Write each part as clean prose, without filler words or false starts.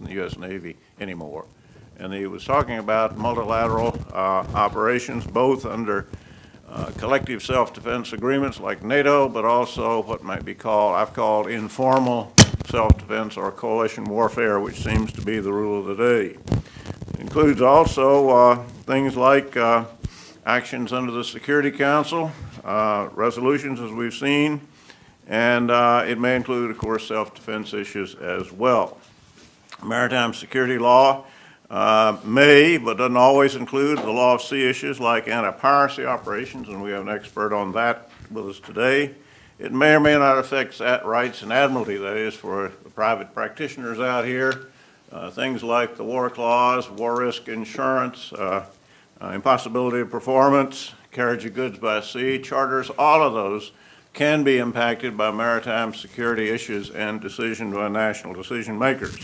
in the U.S. Navy anymore. And he was talking about multilateral operations, both under collective self-defense agreements like NATO, but also what might be called, I've called informal self-defense or coalition warfare, which seems to be the rule of the day. It includes also things like actions under the Security Council, resolutions as we've seen, and it may include, of course, self-defense issues as well. Maritime security law may, but doesn't always include the law of sea issues like anti-piracy operations, and we have an expert on that with us today. It may or may not affect rights and admiralty, that is, for the private practitioners out here. Things like the war clause, war risk insurance, impossibility of performance, carriage of goods by sea, charters, all of those can be impacted by maritime security issues and decision by national decision makers.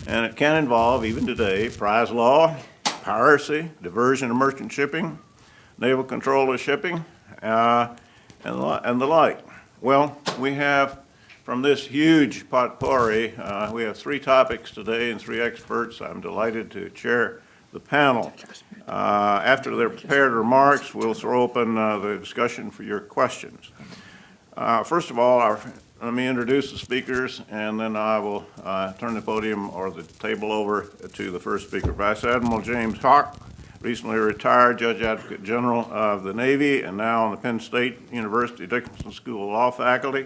And it can involve, even today, prize law, piracy, diversion of merchant shipping, naval control of shipping, and the like. Well, we have, from this huge potpourri, we have 3 topics today and 3 experts. I'm delighted to chair the panel. After their prepared remarks, we'll throw open the discussion for your questions. First of all, let me introduce the speakers, and then I will turn the podium or the table over to the first speaker. Vice Admiral James Hawk, recently retired Judge Advocate General of the Navy and now on the Penn State University Dickinson School of Law faculty.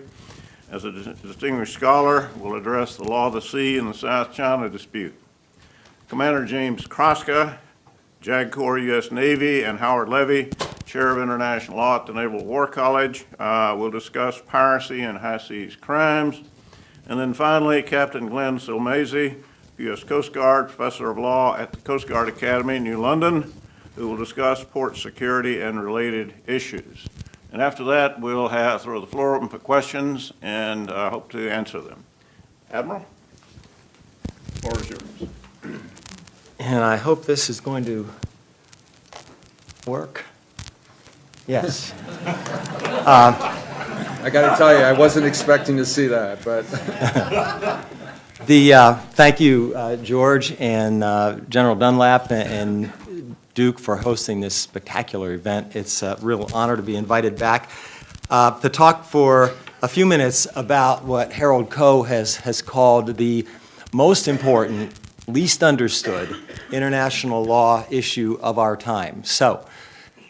As a distinguished scholar, will address the law of the sea and the South China dispute. Commander James Kroska, JAG Corps, U.S. Navy, and Howard Levy, Chair of International Law at the Naval War College, will discuss piracy and high seas crimes. And then finally, Captain Glenn Silmazzi, U.S. Coast Guard, Professor of Law at the Coast Guard Academy, New London, who will discuss port security and related issues. And after that, we'll throw the floor open for questions and hope to answer them. Admiral, the floor is yours. And I hope this is going to work. Yes. I got to tell you, I wasn't expecting to see that, but. Thank you, George and General Dunlap and Duke for hosting this spectacular event. It's a real honor to be invited back to talk for a few minutes about what Harold Koh has called the most important, least understood international law issue of our time. So,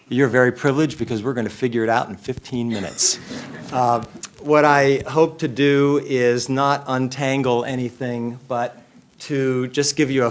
you're very privileged because we're going to figure it out in 15 minutes. What I hope to do is not untangle anything, but to just give you a